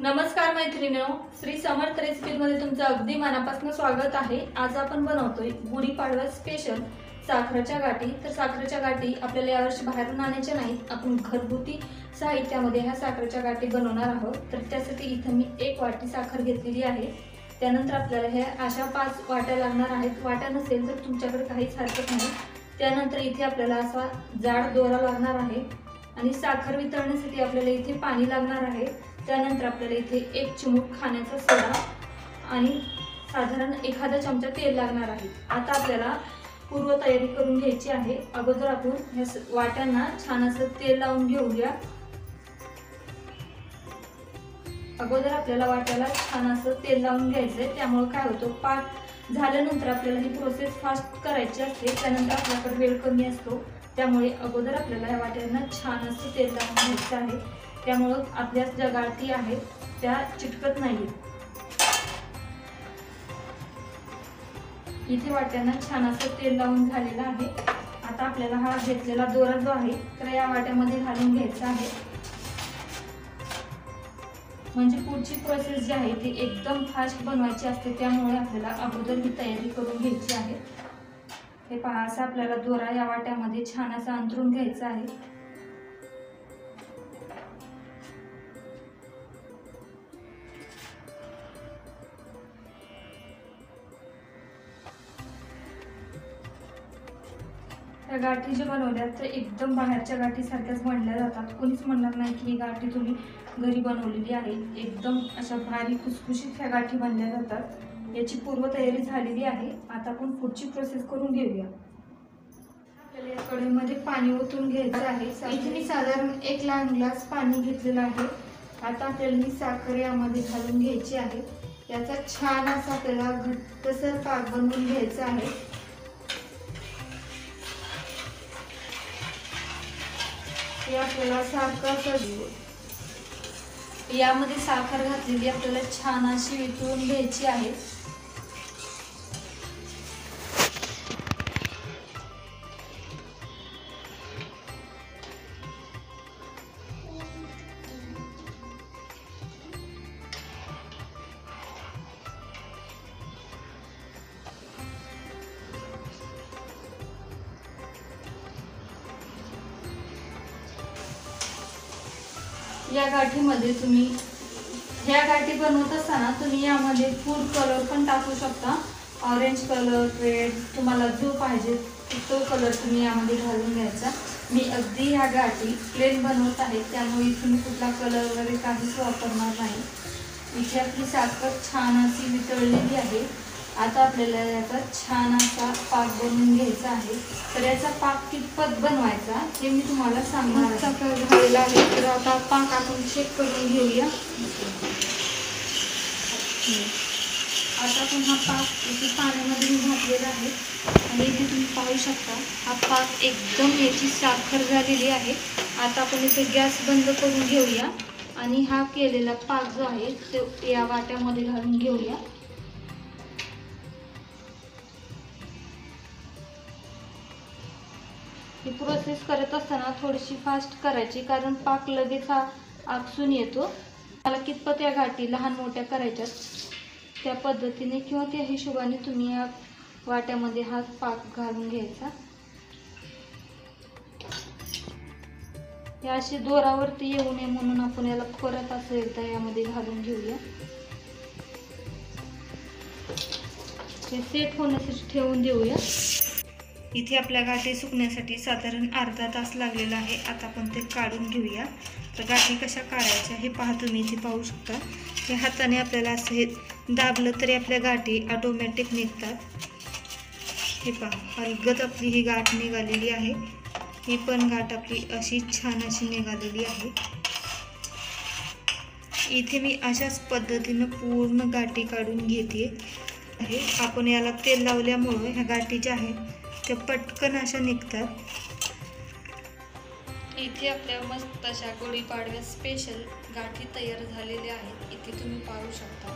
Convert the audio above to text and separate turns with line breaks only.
नमस्कार मैत्रिणींनो, श्री समर्थ रेसिपीमध्ये तुमचं अगदी मनापासून स्वागत आहे। आज आपण बनवतोय गुढीपाडवा स्पेशल साखरेच्या गाठी। तर साखरेच्या गाठी आपल्याला यावर्षी बाहेरून आणायच्या नाहीत, आपण घरगुती साहित्यामध्ये ह्या साखरेच्या गाठी बनवणार आहोत। तर त्यासाठी इथे मी 1 वाटी साखर घेतलेली आहे। त्यानंतर आपल्याला हे अशा 5 वाट्या लागणार आहेत। वाट्या नसेल तर तुमच्याकडे काहीच हरकत नाही। त्यानंतर इथे आपल्याला असा जाड दोरा लागणार आहे आणि साखर वितळण्यासाठी आपल्याला इथे पाणी लागणार आहे। त्यानंतर आपल्याला इथे 1 चिमूट खाण्याचा सोडा आणि साधारण एखादा चमचा तेल लागणार आहे। आता आपल्याला पूर्व तयारी करून घ्यायची आहे। अगोदर आपण ह्या वाट्यांना छान असं तेल लावून घेऊया। अगोदर आपल्याला वाट्याला छान असं तेल लावून घ्यायचंय, त्यामुळे काय होतं, पाक झाल्यानंतर आपल्याला ही प्रोसेस फास्ट करायची असते। त्यानंतर आपल्याकडे वेळ कमी असतो, त्यामुळे अगोदर आपल्याला या वाट्यांना छान असं तेल लावून घ्यायचं आहे। त्यामुळे आपल्या ज्या गाठी आहेत त्या चिटकत नाहीत। इथे वाट्यांना छान असं तेल लावून झालेलं आहे। आता आपल्याला हा घेतलेला दोरा जो आहे तर या वाट्यामध्ये घालून घ्यायचा आहे, म्हणजे पुढची प्रोसेस जी आहे ती एकदम फास्ट बनवायची असते। त्यामुळे आपल्याला अगोदर ही तयारी करून घ्यायची आहे। हे पहा, असा आपल्याला दोरा या वाट्यामध्ये छान असा अंतरून घ्यायचा आहे। या गाठी जे बनवल्या तर एकदम बाहेरच्या गाठी सारख्याच बनल्या जातात। कोणीच म्हणणार नाही की ही गाठी तुम्ही घरी बनवलेली आहे। एकदम अशा भारी खुसखुशीत ह्या गाठी बनल्या जातात। याची पूर्वतयारी झालेली आहे। आता आपण पुढची प्रोसेस करून घेऊया। आपल्याला या कढईमध्ये पाणी ओतून घ्यायचं आहे। इथे मी साधारण 1 लहान ग्लास पाणी घेतलेलं आहे। आता आपल्याला ही साखर यामध्ये घालून घ्यायची आहे। याचा छान असा आपल्याला घट्टसर पाक बनवून घ्यायचा आहे। आपल्याला साखर यामध्ये साखर घातलेली आपल्याला छान अशी वितळून घ्यायची आहे। या गाठीमध्ये तुम्ही ह्या गाठी बनवत असताना तुम्ही यामध्ये फूड कलर पण टाकू शकता। ऑरेंज कलर, रेड, तुम्हाला जो पाहिजे तो कलर तुम्ही यामध्ये घालून घ्यायचा। मी अगदी ह्या गाठी प्लेन बनवत आहे, त्यामुळे इथे मी कुठला कलर वगैरे काहीच वापरणार नाही। इथे आपली साखर छान अशी वितळलेली आहे। आता आपल्याला याचा छान असा पाक बनवून घ्यायचा आहे। तर याचा पाक कितपत बनवायचा हे मी तुम्हाला सांगणार आहे। साखर झालेला आहे, तर आता पाक आपण चेक करून घेऊया। आता आपण हा पाक इथे पाण्यामध्ये घातलेला आहे आणि इथे तुम्ही पाहू शकता हा पाक एकदम याची साखर झालेली आहे। आता आपण इथे गॅस बंद करून घेऊया आणि हा केलेला पाक जो आहे तो या वाट्यामध्ये घालून घेऊया। ही प्रोसेस करत असताना थोडीशी फास्ट करायची, कारण पाक लगेच हा आकसून येतो। मला कितपत या गाठी लहान मोठ्या करायच्यात त्या पद्धतीने किंवा त्या हिशोबाने तुम्ही या वाट्यामध्ये हा पाक घालून घ्यायचा। या अशी दोरावरती येऊ नये म्हणून आपण याला परत असं एकदा यामध्ये घालून घेऊया। हे सेट होण्यासाठी ठेवून देऊया। इथे आपल्या गाठी सुकण्यासाठी साधारण अर्धा तास लागलेला आहे। आता आपण ते काढून घेऊया। तर गाठी कशा काढायच्या हे पहा, तुम्ही इथे पाहू शकता। हे हाताने आपल्याला असं हे दाबलं तरी आपल्या गाठी ऑटोमॅटिक निघतात। हे पहा, अलगद आपली ही गाठ निघालेली आहे। ही पण गाठ आपली अशी छान अशी निघालेली आहे। इथे मी अशाच पद्धतीनं पूर्ण गाठी काढून घेते आहे। आपण याला तेल लावल्यामुळे ह्या गाठी ज्या आहेत त्या पटकन अशा निघतात। इथे आपल्या मस्त अशा गुढीपाडव्या स्पेशल गाठी तयार झालेल्या आहेत। इथे तुम्ही पाहू शकता।